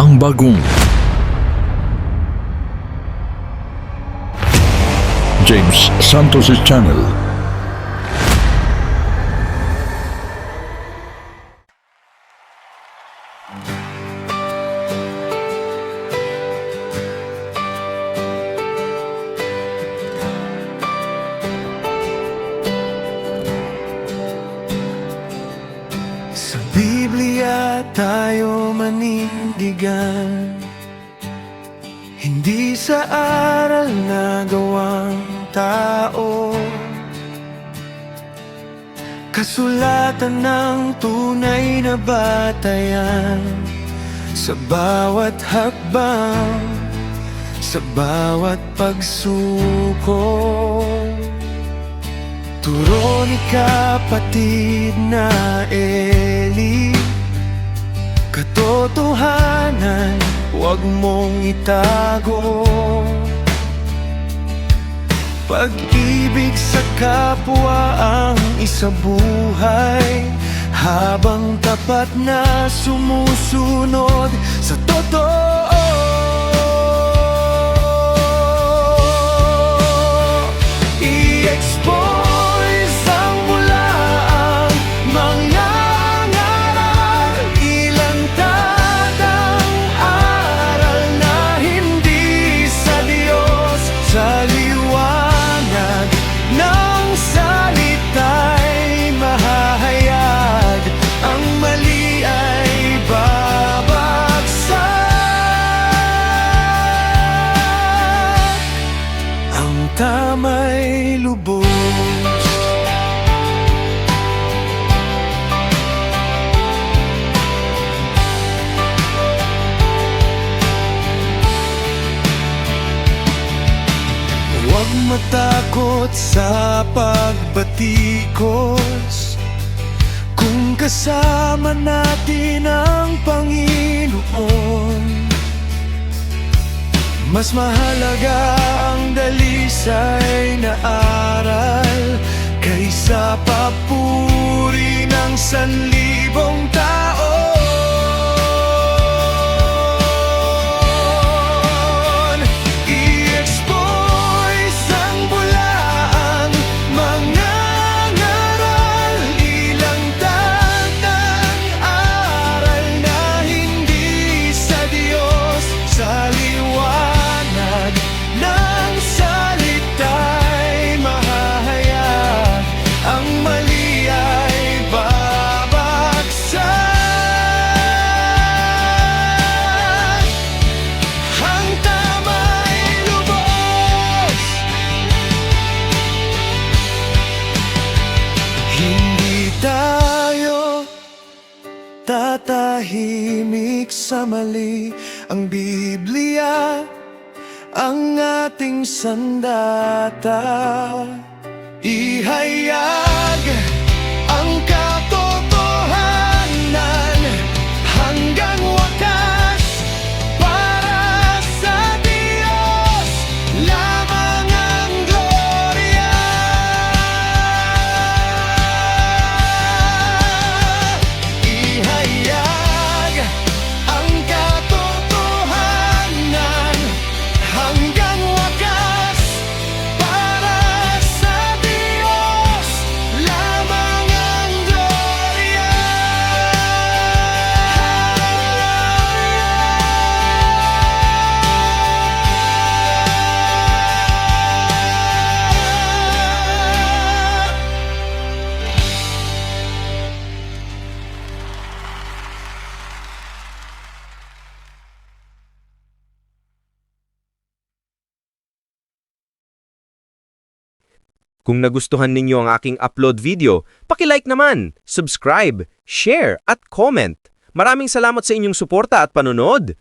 ang bagong James Santos' Channel. Sa Biblia tayo manindigan, hindi sa aral na gawang tao. Kasulatan ng tunay na batayan, sa bawat hakbang, sa bawat pagsuko. Turo ni kapatid na Eli, katotohanan huwag mong itago. Pag-ibig sa kapwa ang isabuhay, habang tapat na sumusunod sa totoo. I-expose ang bulaang mangangaral, ilantad ang aral na hindi sa Diyos. Sa liwanag ng salita'y mahahayag, ang mali ay babagsak, ang tama'y lubos. Huwag matakot sa pagbatikos, kung kasama natin ang Panginoon. Mas mahalaga ang dalisay na aral kaysa papuri ng sanlibong tao. I-expose ang bulaang mangangaral, ilantad ang aral na hindi sa Diyos. Sa liwanag ng salita'y mahahayag, ang mali ay babagsak, ang tama'y lubos. Hindi tayo tatahimik sa mali, ang Biblia ang ating sandata. Ihayag ang katotohanan hanggang wakas, para sa Diyos lamang ang gloria. Ihayag ang katotohanan hanggang wakas, para sa Diyos lamang ang gloria. Kung nagustuhan ninyo ang aking upload video, paki-like naman, subscribe, share at comment. Maraming salamat sa inyong suporta at panonood.